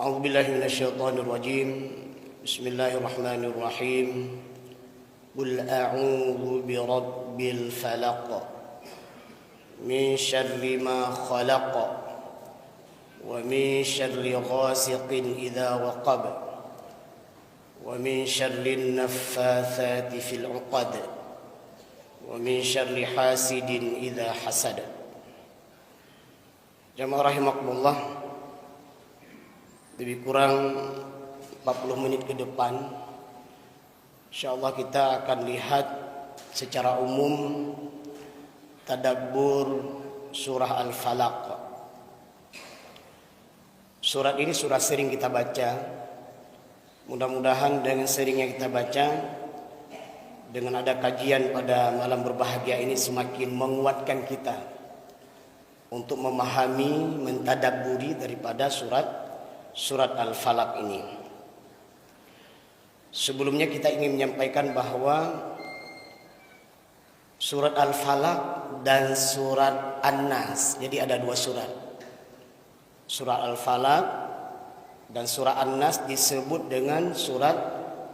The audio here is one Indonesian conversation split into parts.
أعوذ بالله من الشيطان الرجيم بسم الله الرحمن الرحيم قل أعوذ برب الفلق من شر ما خلق ومن شر غاسق إذا وقب ومن شر النفاثات في العقد ومن شر حاسد إذا حسد. Jamaah rahimakumullah, lebih kurang 40 menit ke depan insyaallah kita akan lihat secara umum tadabbur surah Al-Falaq. Surat ini surat sering kita baca. Mudah-mudahan dengan seringnya kita baca, dengan ada kajian pada malam berbahagia ini semakin menguatkan kita untuk memahami, mentadabburi daripada surat Al-Falaq ini. Sebelumnya kita ingin menyampaikan bahwa surat Al-Falaq dan surat An-Nas, jadi ada dua surat. Surat Al-Falaq dan surat An-Nas disebut dengan surat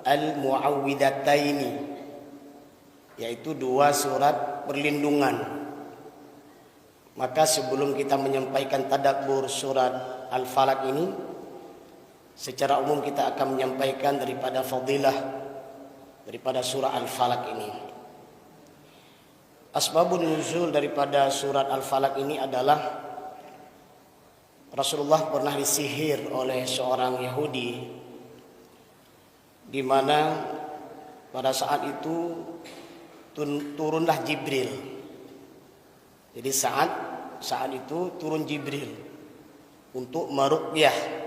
Al-Mu'awwidataini, yaitu dua surat perlindungan. Maka sebelum kita menyampaikan tadabbur surat Al-Falaq ini, secara umum kita akan menyampaikan daripada fadilah daripada surah Al-Falaq ini. Asbabun nuzul daripada surat Al-Falaq ini adalah Rasulullah pernah disihir oleh seorang Yahudi, di mana pada saat itu turunlah Jibril. Jadi saat itu turun Jibril untuk meruqyah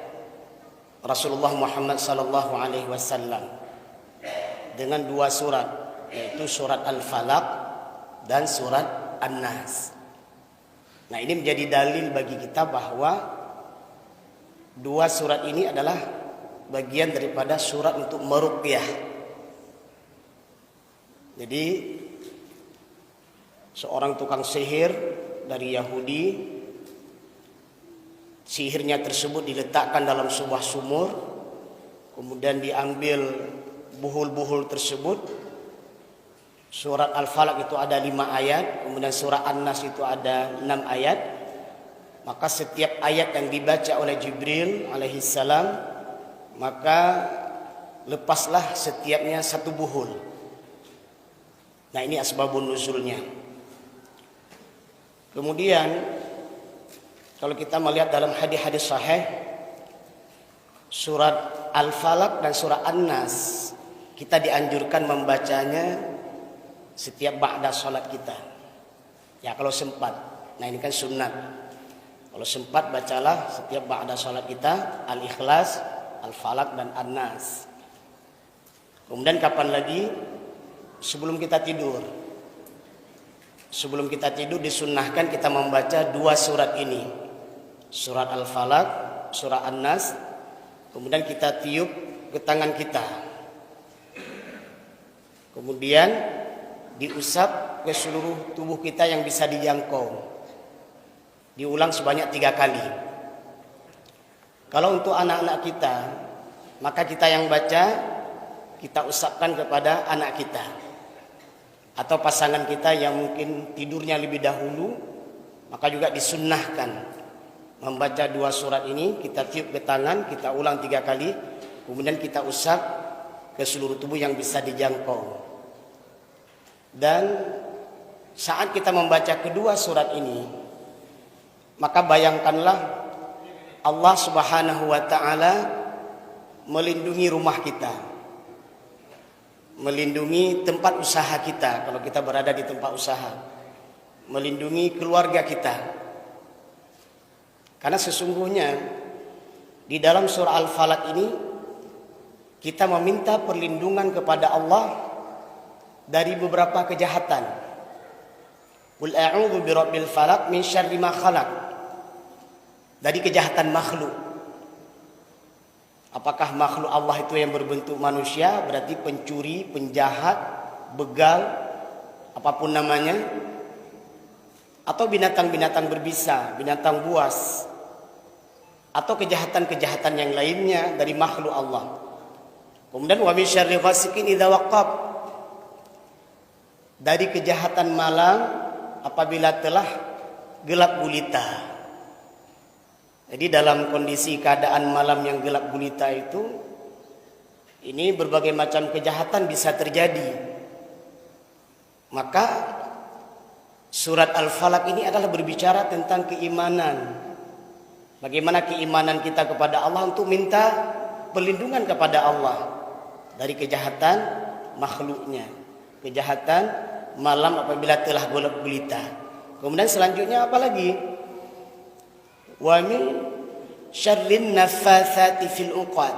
Rasulullah Muhammad sallallahu alaihi wasallam dengan dua surat, yaitu surat Al-Falaq dan surat An-Nas. Nah, ini menjadi dalil bagi kita bahwa dua surat ini adalah bagian daripada surat untuk meruqyah. Jadi seorang tukang sihir dari Yahudi, sihirnya tersebut diletakkan dalam sebuah sumur, kemudian diambil buhul-buhul tersebut. Surat Al-Falaq itu ada 5 ayat, kemudian surah An-Nas itu ada 6 ayat. Maka setiap ayat yang dibaca oleh Jibril alaihissalam, maka lepaslah setiapnya satu buhul. Nah, ini asbabun nuzulnya. Kemudian kalau kita melihat dalam hadis-hadis sahih, surat Al-Falaq dan surah An-Nas kita dianjurkan membacanya setiap ba'da salat kita. Ya, kalau sempat. Nah, ini kan sunnat. Kalau sempat bacalah setiap ba'da salat kita Al-Ikhlas, Al-Falaq dan An-Nas. Kemudian kapan lagi? Sebelum kita tidur. Sebelum kita tidur disunnahkan kita membaca dua surat ini, surat Al-Falaq, surah An-Nas. Kemudian kita tiup ke tangan kita, kemudian diusap ke seluruh tubuh kita yang bisa dijangkau. Diulang sebanyak 3 kali. Kalau untuk anak-anak kita, maka kita yang baca, kita usapkan kepada anak kita atau pasangan kita yang mungkin tidurnya lebih dahulu, maka juga disunnahkan membaca dua surat ini. Kita tiup ke tangan, kita ulang 3 kali, kemudian kita usap ke seluruh tubuh yang bisa dijangkau. Dan saat kita membaca kedua surat ini, maka bayangkanlah Allah Subhanahu wa taala melindungi rumah kita, melindungi tempat usaha kita kalau kita berada di tempat usaha, melindungi keluarga kita. Karena sesungguhnya di dalam surah Al-Falaq ini kita meminta perlindungan kepada Allah dari beberapa kejahatan. Qul a'udzu birabbil falaq min syarri ma khalaq. Dari kejahatan makhluk. Apakah makhluk Allah itu yang berbentuk manusia, berarti pencuri, penjahat, begal, apapun namanya, atau binatang-binatang berbisa, binatang buas, atau kejahatan-kejahatan yang lainnya dari makhluk Allah. Kemudian wa min syarri ghasiqin idza waqab, dari kejahatan malam apabila telah gelap gulita. Jadi dalam kondisi keadaan malam yang gelap gulita itu, ini berbagai macam kejahatan bisa terjadi. Maka surat Al-Falaq ini adalah berbicara tentang keimanan. Bagaimana keimanan kita kepada Allah untuk minta perlindungan kepada Allah dari kejahatan makhluknya, kejahatan malam apabila telah gelap gulita. Kemudian selanjutnya apa lagi? Wa min syarrin naffatsati fil uqad,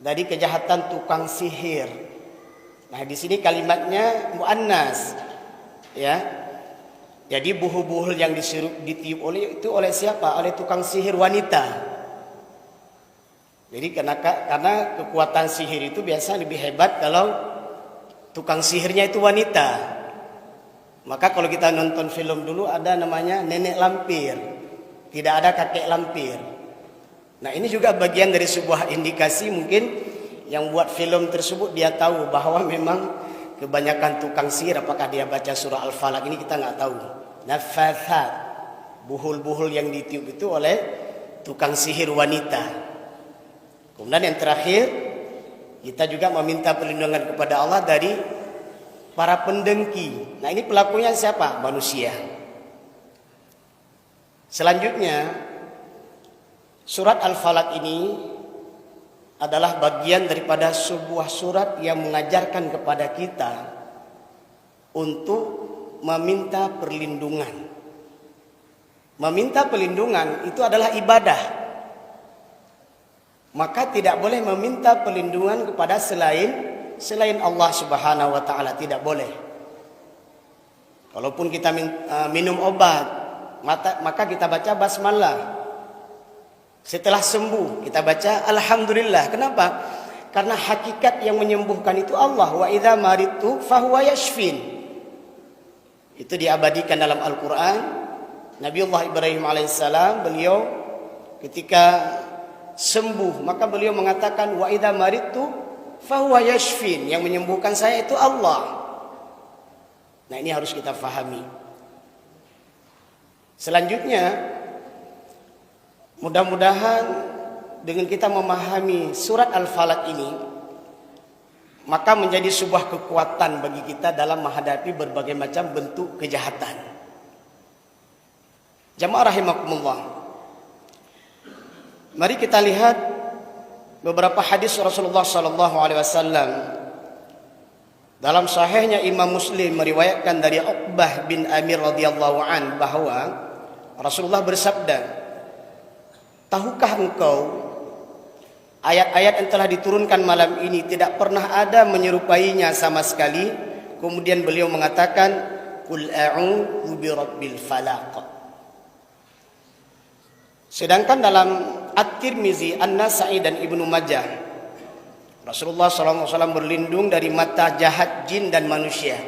dari kejahatan tukang sihir. Nah, di sini kalimatnya muannas, ya. Jadi buhul-buhul yang ditiup oleh itu oleh siapa? Oleh tukang sihir wanita. Jadi karena kekuatan sihir itu biasa lebih hebat kalau tukang sihirnya itu wanita. Maka kalau kita nonton film dulu ada namanya nenek lampir, tidak ada kakek lampir. Nah, ini juga bagian dari sebuah indikasi mungkin yang buat film tersebut dia tahu bahwa memang kebanyakan tukang sihir, apakah dia baca surah Al-Falaq ini kita nggak tahu. Naffatsat, buhul-buhul yang ditiup itu oleh tukang sihir wanita. Kemudian yang terakhir, kita juga meminta perlindungan kepada Allah dari para pendengki. Nah, ini pelakunya siapa? Manusia. Selanjutnya, surat Al-Falaq ini adalah bagian daripada sebuah surat yang mengajarkan kepada kita untuk meminta perlindungan. Meminta perlindungan itu adalah ibadah. Maka tidak boleh meminta perlindungan kepada selain Allah Subhanahu wa taala, tidak boleh. Kalaupun kita minum obat, maka kita baca basmalah. Setelah sembuh kita baca alhamdulillah. Kenapa? Karena hakikat yang menyembuhkan itu Allah. Wa idza maridtu fahuwa yashfin. Itu diabadikan dalam Al-Quran. Nabiullah Ibrahim alaihissalam, beliau ketika sembuh maka beliau mengatakan wa idza maridtu fahuwa yashfin, yang menyembuhkan saya itu Allah. Nah, ini harus kita fahami. Selanjutnya, mudah-mudahan dengan kita memahami surat Al-Falaq ini, maka menjadi sebuah kekuatan bagi kita dalam menghadapi berbagai macam bentuk kejahatan. Jamaah rahimakumullah. Mari kita lihat beberapa hadis Rasulullah sallallahu alaihi wasallam. Dalam sahihnya Imam Muslim meriwayatkan dari Uqbah bin Amir radhiyallahu an bahwa Rasulullah bersabda, "Tahukah engkau ayat-ayat yang telah diturunkan malam ini tidak pernah ada menyerupainya sama sekali?" Kemudian beliau mengatakan, "Qul a'udzu birabbil falaq." Sedangkan dalam At-Tirmizi, An-Nasa'i dan Ibnu Majah, Rasulullah SAW berlindung dari mata jahat jin dan manusia.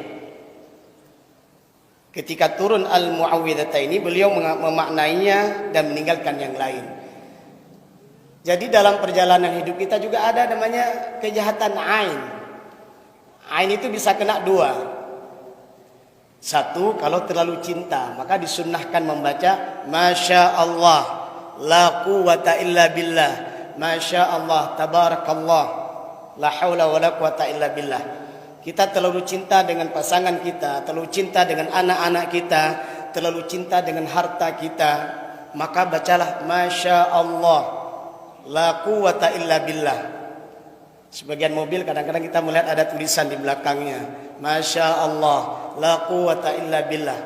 Ketika turun Al-Mu'awwidhataini, beliau memaknainya dan meninggalkan yang lain. Jadi dalam perjalanan hidup kita juga ada namanya kejahatan ain. Ain itu bisa kena dua. Satu, kalau terlalu cinta, maka disunnahkan membaca Masya Allah, la quwata illa billah, Masya Allah, tabarakallah, la haula wa la quwata illa billah. Kita terlalu cinta dengan pasangan kita, terlalu cinta dengan anak-anak kita, terlalu cinta dengan harta kita, maka bacalah Masya Allah, la quwata illa billah. Sebagian mobil kadang-kadang kita melihat ada tulisan di belakangnya, Masya Allah, la quwata illa billah.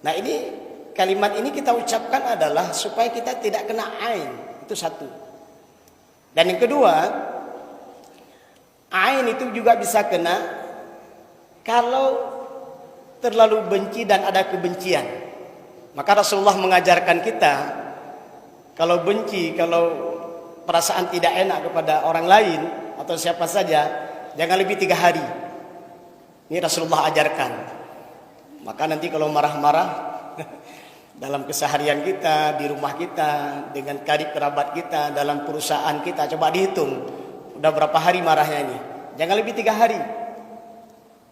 Nah, ini kalimat ini kita ucapkan adalah supaya kita tidak kena ain. Itu satu. Dan yang kedua, ain itu juga bisa kena kalau terlalu benci dan ada kebencian. Maka Rasulullah mengajarkan kita, kalau benci, kalau perasaan tidak enak kepada orang lain atau siapa saja, jangan lebih 3 hari. Ini Rasulullah ajarkan. Maka nanti kalau marah-marah dalam keseharian kita, di rumah kita, dengan karib kerabat kita, dalam perusahaan kita. Coba dihitung, udah berapa hari marahnya ini? Jangan lebih 3 hari.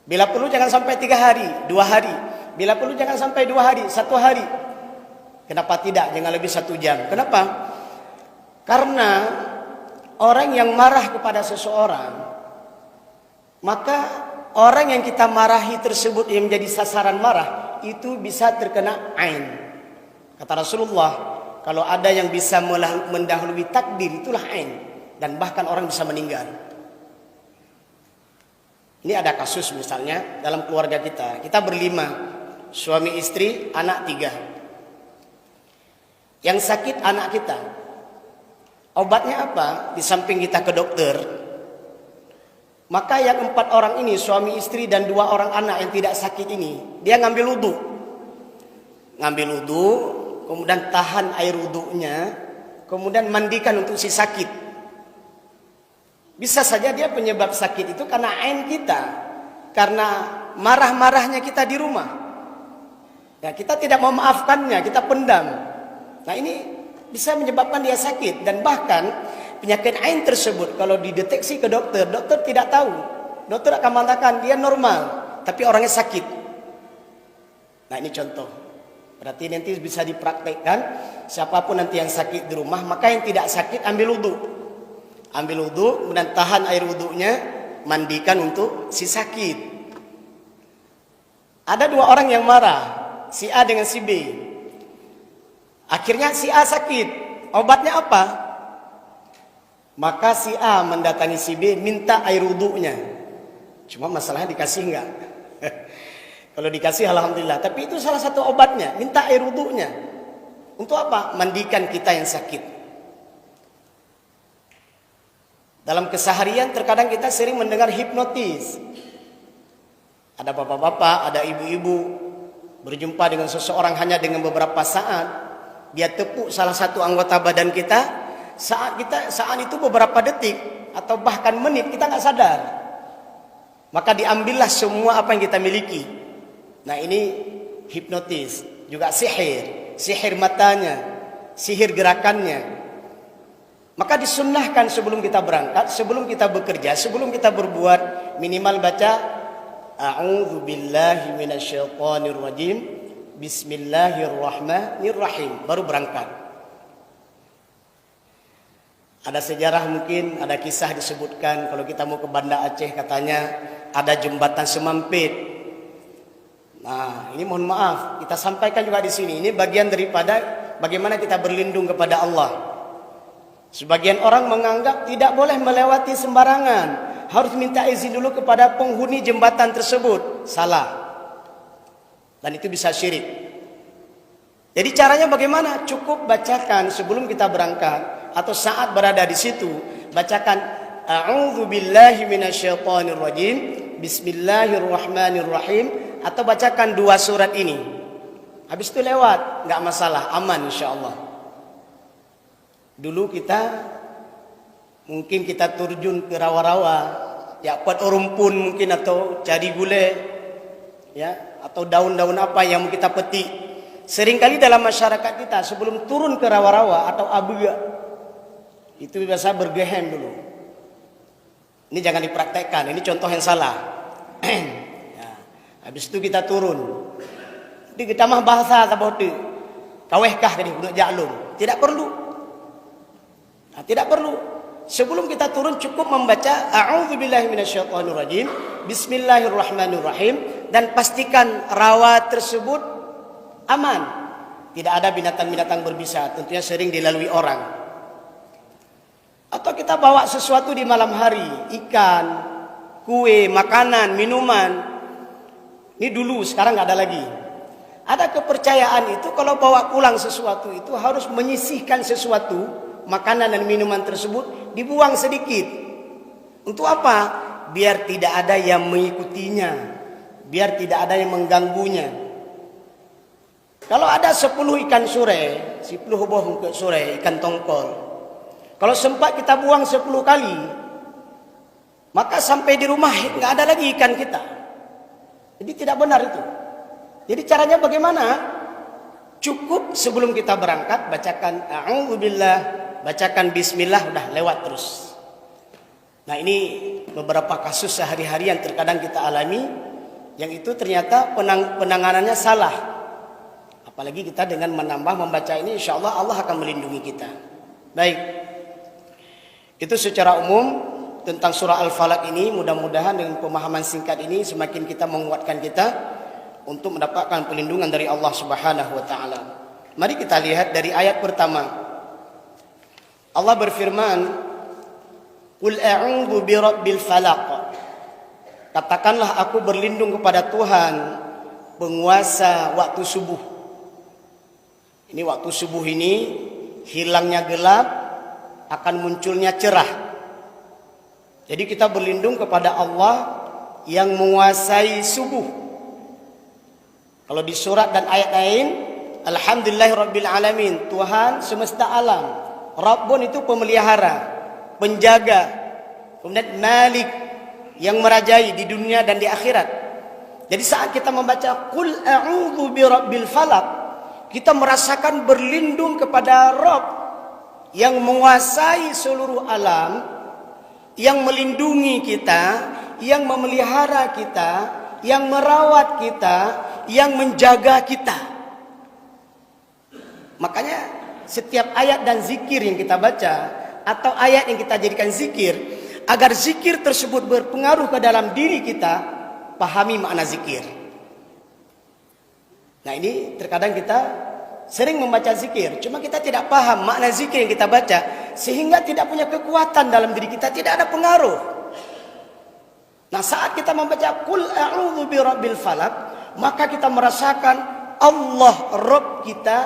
Bila perlu jangan sampai 3 hari, 2 hari. Bila perlu jangan sampai 2 hari, 1 hari. Kenapa tidak? Jangan lebih 1 jam. Kenapa? Karena orang yang marah kepada seseorang, maka orang yang kita marahi tersebut yang menjadi sasaran marah, itu bisa terkena ain. Kata Rasulullah, kalau ada yang bisa mendahului takdir, itulah ain. Dan bahkan orang bisa meninggal. Ini ada kasus misalnya dalam keluarga kita. Kita berlima, suami istri, anak 3. Yang sakit anak kita. Obatnya apa? Di samping kita ke dokter, maka yang 4 orang ini, suami istri dan 2 orang anak yang tidak sakit ini, dia ngambil wudu. Ngambil wudu, kemudian tahan air wudunya, kemudian mandikan untuk si sakit. Bisa saja dia penyebab sakit itu karena ain kita, karena marah-marahnya kita di rumah. Ya, kita tidak mau memaafkannya, kita pendam. Nah, ini bisa menyebabkan dia sakit. Dan bahkan penyakit ain tersebut kalau dideteksi ke dokter, dokter tidak tahu. Dokter akan mengatakan dia normal, tapi orangnya sakit. Nah, ini contoh. Berarti nanti bisa dipraktekkan, siapapun nanti yang sakit di rumah, maka yang tidak sakit ambil wudu. Ambil wudu, kemudian tahan air wudunya, mandikan untuk si sakit. Ada 2 orang yang marah, si A dengan si B. Akhirnya si A sakit. Obatnya apa? Maka si A mendatangi si B, minta air wudunya. Cuma masalahnya dikasih enggak? Kalau dikasih alhamdulillah. Tapi itu salah satu obatnya, minta air wudunya. Untuk apa? Mandikan kita yang sakit. Dalam keseharian terkadang kita sering mendengar hipnotis. Ada bapak-bapak, ada ibu-ibu berjumpa dengan seseorang hanya dengan beberapa saat. Dia tepuk salah satu anggota badan kita. Saat itu beberapa detik atau bahkan menit kita nggak sadar. Maka diambillah semua apa yang kita miliki. Nah, ini hipnotis, juga sihir matanya, sihir gerakannya. Maka disunnahkan sebelum kita berangkat, sebelum kita bekerja, sebelum kita berbuat, minimal baca A'udzu billahi minasyaitonir rajim, bismillahirrahmanirrahim, baru berangkat. Ada sejarah mungkin, ada kisah disebutkan kalau kita mau ke Banda Aceh katanya ada jembatan semampit. Nah, ini mohon maaf, kita sampaikan juga di sini. Ini bagian daripada bagaimana kita berlindung kepada Allah. Sebagian orang menganggap tidak boleh melewati sembarangan, harus minta izin dulu kepada penghuni jembatan tersebut. Salah. Dan itu bisa syirik. Jadi caranya bagaimana? Cukup bacakan sebelum kita berangkat atau saat berada di situ, bacakan A'udzu billahi minasyaitonir rajim, bismillahirrahmanirrahim, atau bacakan 2 surat ini. Habis itu lewat, nggak masalah, aman insyaallah. Dulu mungkin kita terjun ke rawa-rawa, ya buat rumpun mungkin atau cari gule, ya atau daun-daun apa yang kita petik. Seringkali dalam masyarakat kita sebelum turun ke rawa-rawa atau abuya itu biasa bergehem dulu. Ini jangan dipraktekkan, ini contoh yang salah. Ya, habis itu kita turun. Di kita mah bahasa tabote. Kawehkah tadi untuk jaklum. Tidak perlu. Nah, tidak perlu. Sebelum kita turun cukup membaca A'udzubillahi minasyaitonirrajim, bismillahirrahmanirrahim, dan pastikan rawa tersebut aman. Tidak ada binatang-binatang berbisa, tentunya sering dilalui orang. Atau kita bawa sesuatu di malam hari, ikan, kue, makanan, minuman. Ini dulu, sekarang nggak ada lagi. Ada kepercayaan itu kalau bawa pulang sesuatu itu harus menyisihkan sesuatu, makanan dan minuman tersebut dibuang sedikit. Untuk apa? Biar tidak ada yang mengikutinya, biar tidak ada yang mengganggunya. Kalau ada 10 ikan sure, 10 bohong ke sure, ikan tongkol. Kalau sempat kita buang 10 kali, maka sampai di rumah nggak ada lagi ikan kita. Jadi tidak benar itu. Jadi caranya bagaimana? Cukup sebelum kita berangkat bacakan a'udzubillah, bacakan bismillah, udah lewat terus. Nah, ini beberapa kasus sehari-hari yang terkadang kita alami, yang itu ternyata penanganannya salah. Apalagi kita dengan menambah membaca ini, insya Allah akan melindungi kita. Baik, itu secara umum tentang surah Al-Falaq ini. Mudah-mudahan dengan pemahaman singkat ini semakin kita menguatkan kita untuk mendapatkan perlindungan dari Allah Subhanahu wa taala. Mari kita lihat dari ayat pertama. Allah berfirman, "Qul a'udzu birabbil falaq." Katakanlah aku berlindung kepada Tuhan penguasa waktu subuh. Ini waktu subuh ini hilangnya gelap, akan munculnya cerah. Jadi kita berlindung kepada Allah yang menguasai subuh. Kalau di surat dan ayat lain, alhamdulillahirabbil alamin, Tuhan semesta alam. Rabbun itu pemelihara, penjaga. Kemudian Malik yang merajai di dunia dan di akhirat. Jadi saat kita membaca Qul a'udzu birabbil falaq, kita merasakan berlindung kepada Rabb yang menguasai seluruh alam, yang melindungi kita, yang memelihara kita, yang merawat kita, yang menjaga kita. Makanya setiap ayat dan zikir yang kita baca atau ayat yang kita jadikan zikir, agar zikir tersebut berpengaruh ke dalam diri kita, pahami makna zikir. Nah, ini terkadang kita sering membaca zikir, cuma kita tidak paham makna zikir yang kita baca, sehingga tidak punya kekuatan dalam diri kita, tidak ada pengaruh. Nah, saat kita membaca Qul a'udzu birabbil falaq, maka kita merasakan Allah Rabb kita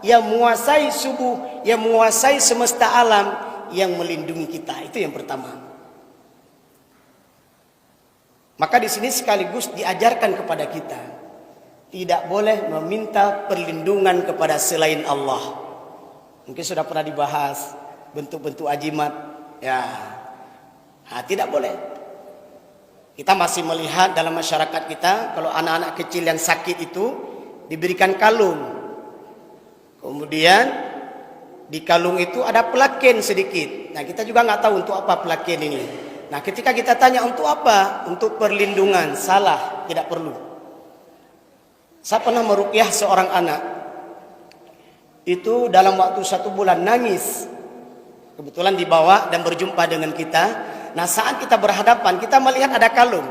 yang menguasai subuh, yang menguasai semesta alam, yang melindungi kita. Itu yang pertama. Maka di sini sekaligus diajarkan kepada kita, tidak boleh meminta perlindungan kepada selain Allah. Mungkin sudah pernah dibahas bentuk-bentuk ajimat, ya. Nah, tidak boleh. Kita masih melihat dalam masyarakat kita, kalau anak-anak kecil yang sakit itu diberikan kalung. Kemudian di kalung itu ada pelaken sedikit. Nah, kita juga nggak tahu untuk apa pelaken ini. Nah, ketika kita tanya untuk apa? Untuk perlindungan. Salah, tidak perlu. Saya pernah meruqyah seorang anak. Itu dalam waktu 1 bulan nangis. Kebetulan dibawa dan berjumpa dengan kita. Nah, saat kita berhadapan, kita melihat ada kalung.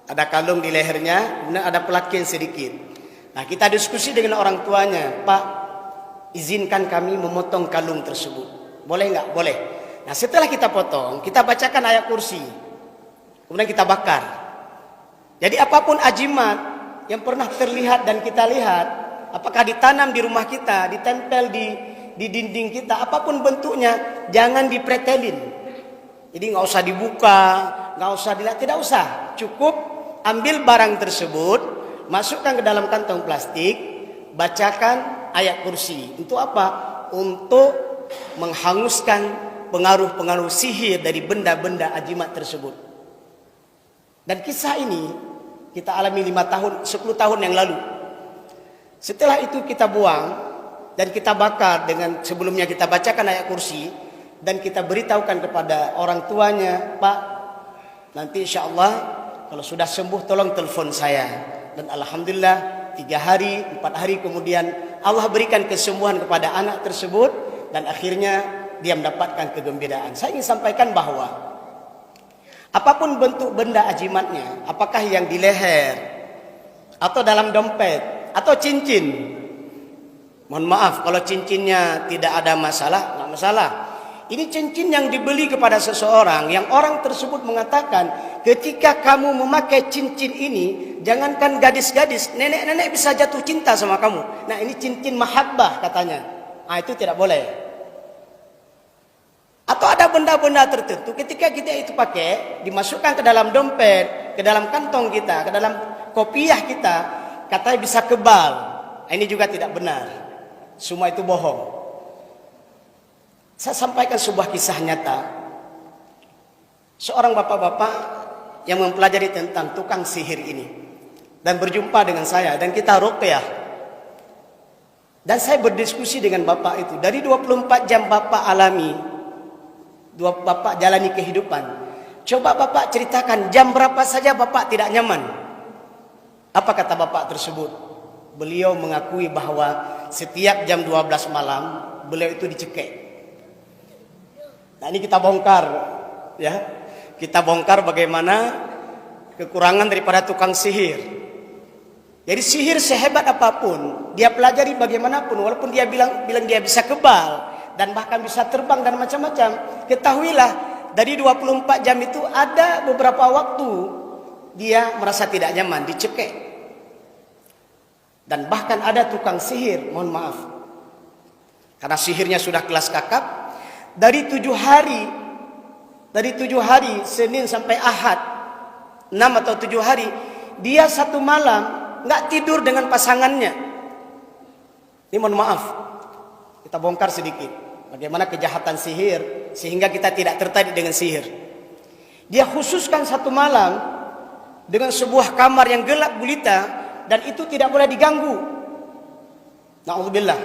Ada kalung di lehernya, kemudian ada pelaken sedikit. Nah, kita diskusi dengan orang tuanya. Pak, izinkan kami memotong kalung tersebut. Boleh nggak? Boleh. Nah, setelah kita potong, kita bacakan ayat kursi. Kemudian kita bakar. Jadi apapun ajimat yang pernah terlihat dan kita lihat, apakah ditanam di rumah kita, ditempel di dinding kita, apapun bentuknya, jangan dipretelin. Jadi nggak usah dibuka, nggak usah dilihat, tidak usah. Cukup ambil barang tersebut, masukkan ke dalam kantong plastik, bacakan ayat kursi. Untuk apa? Untuk menghanguskan pengaruh-pengaruh sihir dari benda-benda ajimat tersebut. Dan kisah ini kita alami 10 tahun yang lalu. Setelah itu kita buang dan kita bakar dengan sebelumnya kita bacakan ayat kursi dan kita beritahukan kepada orang tuanya, Pak, nanti insya Allah kalau sudah sembuh tolong telepon saya. Dan alhamdulillah 3 hari, 4 hari kemudian Allah berikan kesembuhan kepada anak tersebut dan akhirnya dia mendapatkan kegembiraan. Saya ingin sampaikan bahwa apapun bentuk benda ajimatnya, apakah yang di leher atau dalam dompet atau cincin. Mohon maaf kalau cincinnya tidak ada masalah, nggak masalah. Ini cincin yang dibeli kepada seseorang yang orang tersebut mengatakan, ketika kamu memakai cincin ini, jangankan gadis-gadis, nenek-nenek bisa jatuh cinta sama kamu. Nah, ini cincin mahabbah katanya. Nah, itu tidak boleh. Atau ada benda-benda tertentu ketika kita itu pakai, dimasukkan ke dalam dompet, ke dalam kantong kita, ke dalam kopiah kita, katanya bisa kebal. Ini juga tidak benar. Semua itu bohong. Saya sampaikan sebuah kisah nyata. Seorang bapak-bapak yang mempelajari tentang tukang sihir ini dan berjumpa dengan saya dan kita ruqyah. Dan saya berdiskusi dengan bapak itu. Dari 24 jam bapak alami, bapak jalani kehidupan. Coba bapak ceritakan jam berapa saja bapak tidak nyaman. Apa kata bapak tersebut? Beliau mengakui bahwa setiap jam 12 malam beliau itu dicekik. Nah ini kita bongkar, ya. Kita bongkar bagaimana kekurangan daripada tukang sihir. Jadi sihir sehebat apapun, dia pelajari bagaimanapun, walaupun dia bilang dia bisa kebal dan bahkan bisa terbang dan macam-macam, ketahuilah dari 24 jam itu ada beberapa waktu dia merasa tidak nyaman, dicekik. Dan bahkan ada tukang sihir, mohon maaf, karena sihirnya sudah kelas kakap, dari 7 hari, Senin sampai Ahad, 6 atau 7 hari, dia satu malam nggak tidur dengan pasangannya. Ini mohon maaf, kita bongkar sedikit bagaimana kejahatan sihir sehingga kita tidak tertarik dengan sihir. Dia khususkan satu malam dengan sebuah kamar yang gelap gulita dan itu tidak boleh diganggu. Na'udzubillah.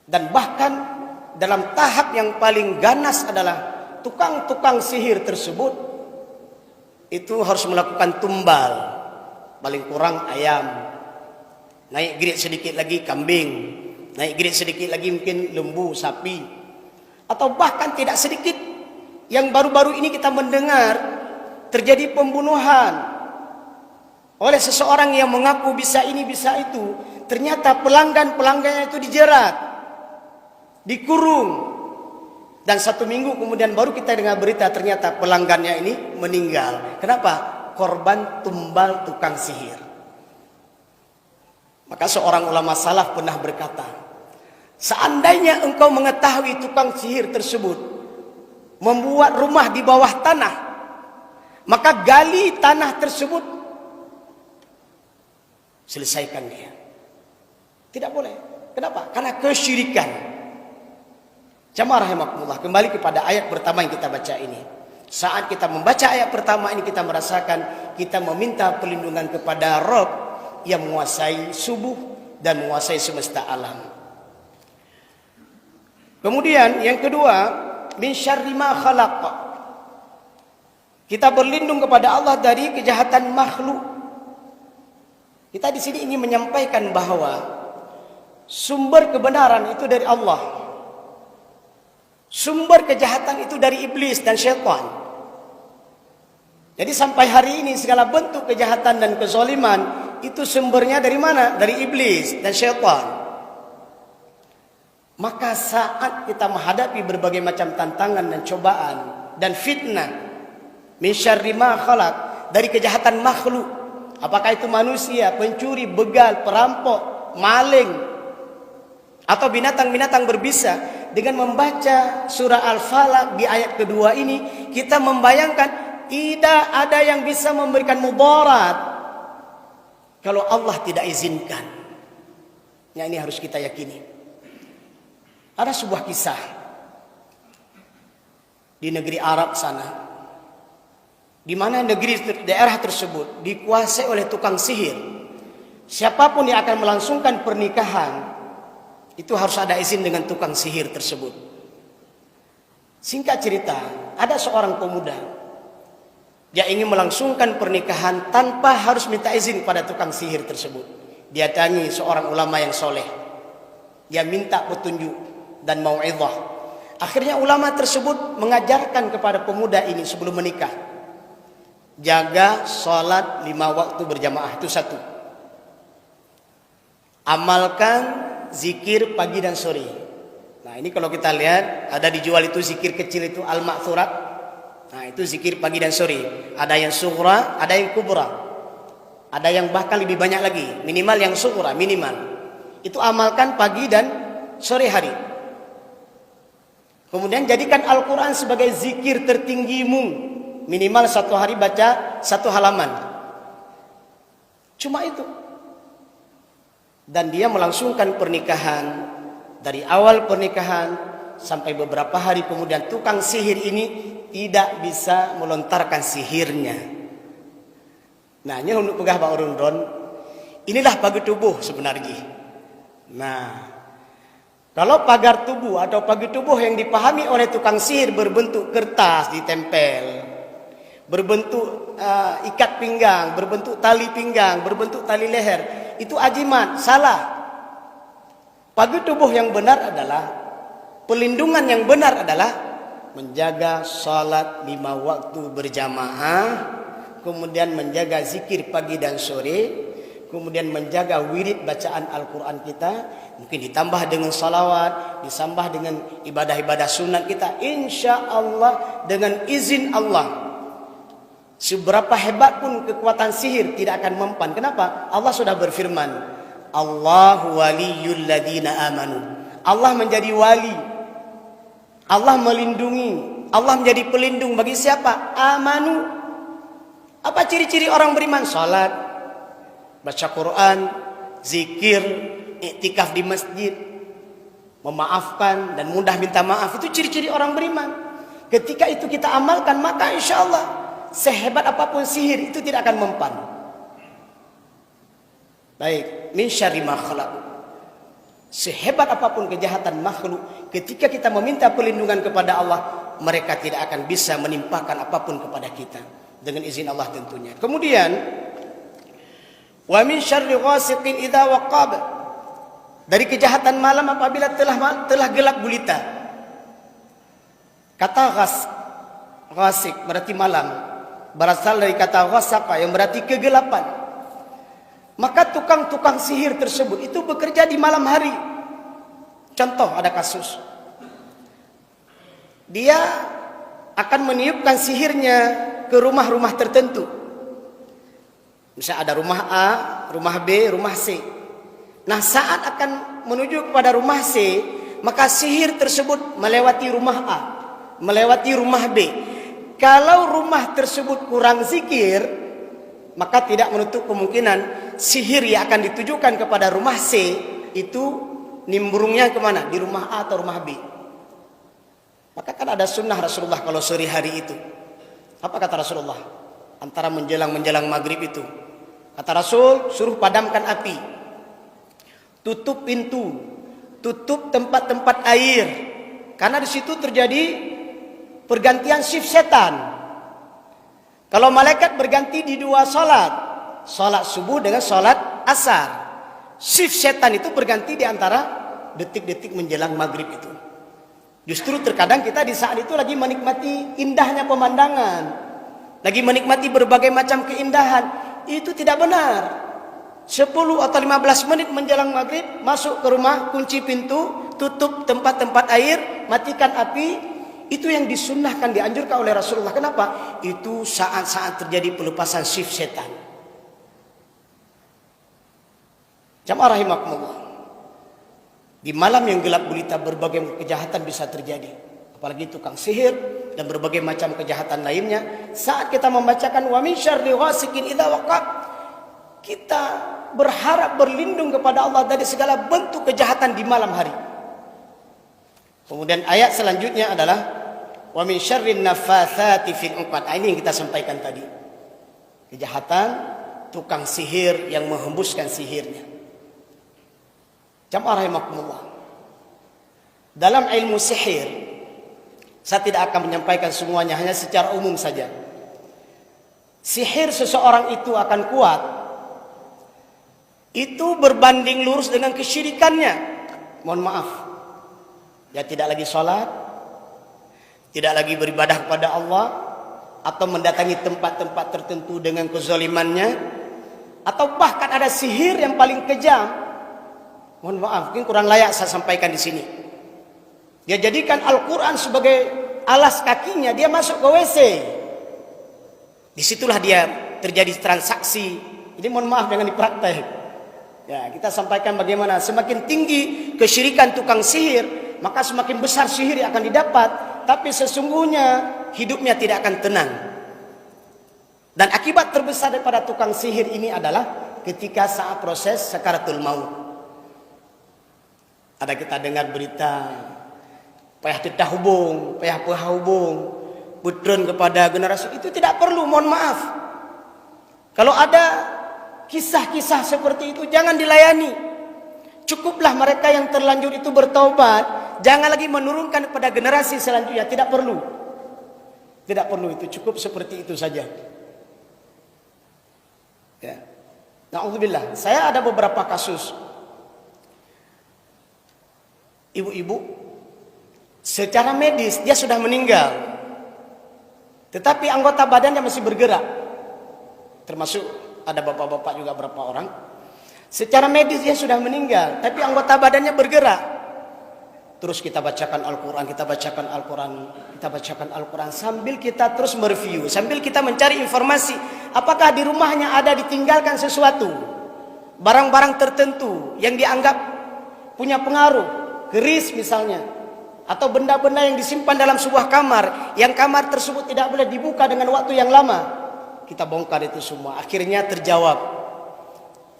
Dan bahkan dalam tahap yang paling ganas adalah tukang-tukang sihir tersebut itu harus melakukan tumbal. Paling kurang ayam, naik grade sedikit lagi kambing, naik grade sedikit lagi mungkin lembu, sapi, atau bahkan tidak sedikit yang baru-baru ini kita mendengar terjadi pembunuhan oleh seseorang yang mengaku bisa ini bisa itu, ternyata pelanggannya itu dijerat, dikurung, dan 1 minggu kemudian baru kita dengar berita ternyata pelanggannya ini meninggal. Kenapa? Korban tumbal tukang sihir. Maka seorang ulama salaf pernah berkata, seandainya engkau mengetahui tukang sihir tersebut membuat rumah di bawah tanah, maka gali tanah tersebut, selesaikan dia. Tidak boleh. Kenapa? Karena kesyirikan. Jamaah rahimakumullah, kembali kepada ayat pertama yang kita baca ini. Saat kita membaca ayat pertama ini kita merasakan kita meminta perlindungan kepada Rabb yang menguasai subuh dan menguasai semesta alam. Kemudian yang kedua, min syarri ma khalaq. Kita berlindung kepada Allah dari kejahatan makhluk. Kita di sini ingin menyampaikan bahwa sumber kebenaran itu dari Allah. Sumber kejahatan itu dari iblis dan syaitan. Jadi sampai hari ini segala bentuk kejahatan dan kezaliman itu sumbernya dari mana? Dari iblis dan syaitan. Maka saat kita menghadapi berbagai macam tantangan dan cobaan dan fitnah, min syarri ma khalaq, dari kejahatan makhluk, apakah itu manusia, pencuri, begal, perampok, maling, atau binatang-binatang berbisa, dengan membaca surah Al-Falaq di ayat kedua ini kita membayangkan tidak ada yang bisa memberikan mudarat kalau Allah tidak izinkan. Ya, ini harus kita yakini. Ada sebuah kisah di negeri Arab sana, di mana daerah tersebut dikuasai oleh tukang sihir. Siapapun yang akan melangsungkan pernikahan itu harus ada izin dengan tukang sihir tersebut. Singkat cerita, ada seorang pemuda, dia ingin melangsungkan pernikahan tanpa harus minta izin pada tukang sihir tersebut. Dia datangi seorang ulama yang soleh. Dia minta petunjuk dan mau'izah. Akhirnya ulama tersebut mengajarkan kepada pemuda ini sebelum menikah, jaga sholat 5 waktu berjamaah, itu 1. Amalkan zikir pagi dan sore. Nah ini kalau kita lihat ada dijual itu zikir kecil itu al-ma'thurat. Nah itu zikir pagi dan sore. Ada yang sughra, ada yang kubra. Ada yang bahkan lebih banyak lagi. Minimal yang sughra, minimal. Itu amalkan pagi dan sore hari. Kemudian jadikan Al-Quran sebagai zikir tertinggimu. Minimal 1 hari baca 1 halaman. Cuma itu. Dan dia melangsungkan pernikahan. Dari awal pernikahan sampai beberapa hari kemudian tukang sihir ini tidak bisa melontarkan sihirnya. Nah, ini untuk pegah Pak Urundon. Inilah bagi tubuh sebenarnya. Nah, kalau pagar tubuh atau pagar tubuh yang dipahami oleh tukang sihir berbentuk kertas ditempel, berbentuk ikat pinggang, berbentuk tali pinggang, berbentuk tali leher, itu ajimat, salah. Pagar tubuh yang benar adalah, pelindungan yang benar adalah menjaga salat 5 waktu berjamaah, kemudian menjaga zikir pagi dan sore, kemudian menjaga wirid bacaan Al-Quran kita, mungkin ditambah dengan salawat, ditambah dengan ibadah-ibadah sunat kita. Insya Allah dengan izin Allah, seberapa hebat pun kekuatan sihir tidak akan mempan. Kenapa? Allah sudah berfirman, Allahu waliyul ladina amanu. Allah menjadi wali, Allah melindungi, Allah menjadi pelindung bagi siapa? Amanu. Apa ciri-ciri orang beriman? Salat, baca Quran, zikir, iktikaf di masjid, memaafkan dan mudah minta maaf. Itu ciri-ciri orang beriman. Ketika itu kita amalkan, maka insya Allah sehebat apapun sihir itu tidak akan mempan. Baik, min syarri ma khalaq. Sehebat apapun kejahatan makhluk, ketika kita meminta perlindungan kepada Allah, mereka tidak akan bisa menimpakan apapun kepada kita, dengan izin Allah tentunya. Kemudian wa min syarri ghasiqin idza waqab. Dari kejahatan malam apabila telah gelap gulita. Kata ghasiq berarti malam, berasal dari kata ghasaqa yang berarti kegelapan. Maka tukang-tukang sihir tersebut itu bekerja di malam hari. Contoh, ada kasus, dia akan meniupkan sihirnya ke rumah-rumah tertentu. Misalnya ada rumah A, rumah B, rumah C. Nah, saat akan menuju kepada rumah C, maka sihir tersebut melewati rumah A, melewati rumah B. Kalau rumah tersebut kurang zikir, maka tidak menutup kemungkinan sihir yang akan ditujukan kepada rumah C itu nimbrungnya kemana? Di rumah A atau rumah B. Maka kan ada sunnah Rasulullah kalau sore hari itu. Apa kata Rasulullah? Antara menjelang maghrib itu, kata Rasul, suruh padamkan api, tutup pintu, tutup tempat-tempat air, karena di situ terjadi pergantian shift setan. Kalau malaikat berganti di 2 salat, salat subuh dengan salat asar, shift setan itu berganti di antara detik-detik menjelang maghrib itu. Justru terkadang kita di saat itu lagi menikmati indahnya pemandangan, lagi menikmati berbagai macam keindahan. Itu tidak benar. 10 atau 15 menit menjelang maghrib, masuk ke rumah, kunci pintu, tutup tempat-tempat air, matikan api. Itu yang disunnahkan, dianjurkan oleh Rasulullah. Kenapa? Itu saat-saat terjadi pelepasan shift setan. Jamaah rahimakumullah. Di malam yang gelap gulita berbagai kejahatan bisa terjadi. Apalagi tukang sihir dan berbagai macam kejahatan lainnya. Saat kita membacakan wa min syarri ghasiqin idza waqab, kita berharap berlindung kepada Allah dari segala bentuk kejahatan di malam hari. Kemudian ayat selanjutnya adalah wa min syarrin naffatsati fil 'uqad. Ini yang kita sampaikan tadi. Kejahatan tukang sihir yang menghembuskan sihirnya. Jamaah rahimakumullah. Dalam ilmu sihir, saya tidak akan menyampaikan semuanya, hanya secara umum saja. Sihir seseorang itu akan kuat itu berbanding lurus dengan kesyirikannya. Mohon maaf, dia tidak lagi sholat, tidak lagi beribadah kepada Allah, atau mendatangi tempat-tempat tertentu dengan kezalimannya, atau bahkan ada sihir yang paling kejam. Mohon maaf, mungkin kurang layak saya sampaikan di sini. Dia jadikan Al-Quran sebagai alas kakinya, dia masuk ke WC. Disitulah dia terjadi transaksi. Jadi mohon maaf, jangan dipraktek. Ya, kita sampaikan bagaimana semakin tinggi kesyirikan tukang sihir, maka semakin besar sihir yang akan didapat. Tapi sesungguhnya hidupnya tidak akan tenang. Dan akibat terbesar daripada tukang sihir ini adalah ketika saat proses sakaratul maut. Ada kita dengar berita payah tetah hubung, payah hubung, putron kepada generasi itu tidak perlu, mohon maaf. Kalau ada kisah-kisah seperti itu jangan dilayani. Cukuplah mereka yang terlanjur itu bertaubat. Jangan lagi menurunkan kepada generasi selanjutnya. Tidak perlu. Tidak perlu itu. Cukup seperti itu saja. Ya. Na'udzubillah. Saya ada beberapa kasus. Ibu-ibu. Secara medis dia sudah meninggal. Tetapi anggota badannya masih bergerak. Termasuk ada bapak-bapak juga berapa orang. Secara medis dia sudah meninggal, tapi anggota badannya bergerak. Terus kita bacakan Al-Quran, kita bacakan Al-Quran, kita bacakan Al-Quran. Sambil kita terus mereview, sambil kita mencari informasi. Apakah di rumahnya ada ditinggalkan sesuatu. Barang-barang tertentu yang dianggap punya pengaruh. Keris misalnya. Atau benda-benda yang disimpan dalam sebuah kamar. Yang kamar tersebut tidak boleh dibuka dengan waktu yang lama. Kita bongkar itu semua. Akhirnya terjawab.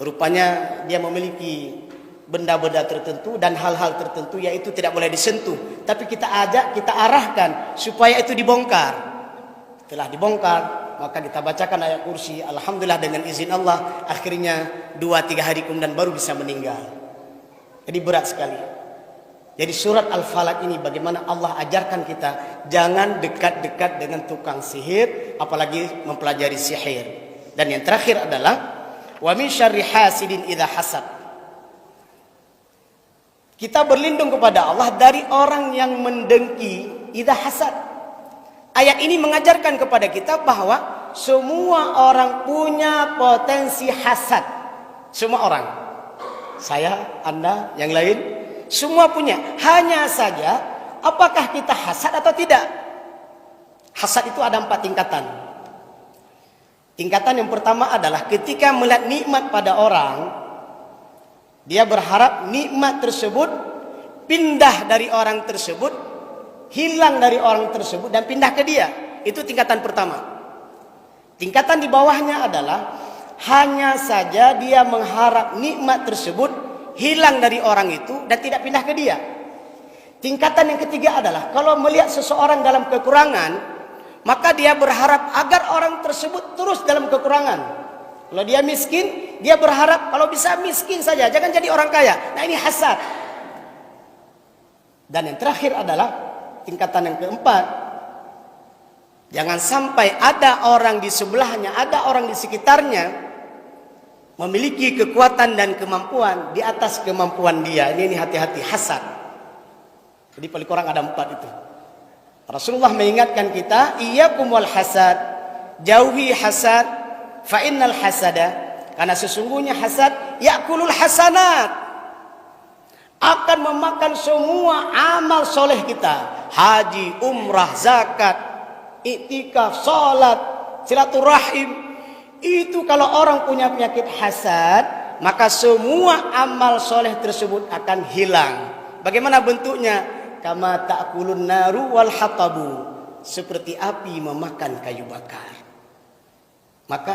Rupanya dia memiliki benda-benda tertentu dan hal-hal tertentu yaitu tidak boleh disentuh. Tapi kita ajak, kita arahkan supaya itu dibongkar. Setelah dibongkar, maka kita bacakan ayat kursi. Alhamdulillah dengan izin Allah, akhirnya 2-3 hari kemudian baru bisa meninggal. Jadi berat sekali. Jadi surat Al-Falaq ini bagaimana Allah ajarkan kita jangan dekat-dekat dengan tukang sihir, apalagi mempelajari sihir. Dan yang terakhir adalah wa min syarri hasidin idza hasad. Kita berlindung kepada Allah dari orang yang mendengki idza hasad. Ayat ini mengajarkan kepada kita bahwa semua orang punya potensi hasad. Semua orang. Saya, Anda, yang lain, semua punya. Hanya saja apakah kita hasad atau tidak? Hasad itu ada 4 tingkatan. Tingkatan yang pertama adalah ketika melihat nikmat pada orang, dia berharap nikmat tersebut pindah dari orang tersebut, hilang dari orang tersebut dan pindah ke dia. Itu tingkatan pertama. Tingkatan di bawahnya adalah hanya saja dia mengharap nikmat tersebut hilang dari orang itu dan tidak pindah ke dia. Tingkatan yang ketiga adalah kalau melihat seseorang dalam kekurangan, maka dia berharap agar orang tersebut terus dalam kekurangan. Kalau dia miskin, dia berharap kalau bisa miskin saja, jangan jadi orang kaya. Nah ini hasad. Dan yang terakhir adalah tingkatan yang keempat. Jangan sampai ada orang di sebelahnya, ada orang di sekitarnya memiliki kekuatan dan kemampuan di atas kemampuan dia. Ini hati-hati, hasad. Jadi paling kurang ada 4 itu. Rasulullah mengingatkan kita, iyyakum wal hasad, jauhi hasad, fa innal hasada, karena sesungguhnya hasad yakulul hasanat, akan memakan semua amal soleh kita, haji, umrah, zakat, iktikaf, salat, silaturahim. Itu kalau orang punya penyakit hasad, maka semua amal soleh tersebut akan hilang. Bagaimana bentuknya? Kama ta'kulun naru wal hatabu, seperti api memakan kayu bakar. Maka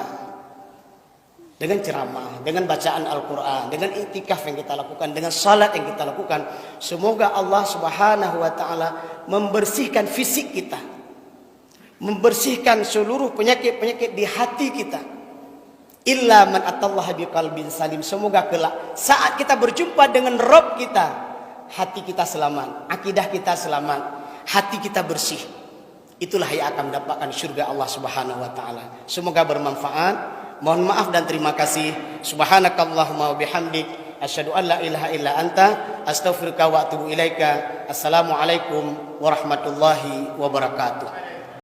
dengan ceramah, dengan bacaan Al-Quran, dengan iktikaf yang kita lakukan, dengan salat yang kita lakukan, semoga Allah Subhanahu wa taala membersihkan fisik kita, membersihkan seluruh penyakit-penyakit di hati kita. Illa man atallaha biqalbin salim. Semoga kelak saat kita berjumpa dengan Rabb kita, hati kita selamat, akidah kita selamat, hati kita bersih. Itulah yang akan mendapatkan surga Allah Subhanahu wa taala. Semoga bermanfaat. Mohon maaf dan terima kasih. Subhanakallahumma wa bihamdik, asyhadu an la ilaha illa anta, astaghfiruka wa atubu ilaika. Assalamualaikum warahmatullahi wabarakatuh.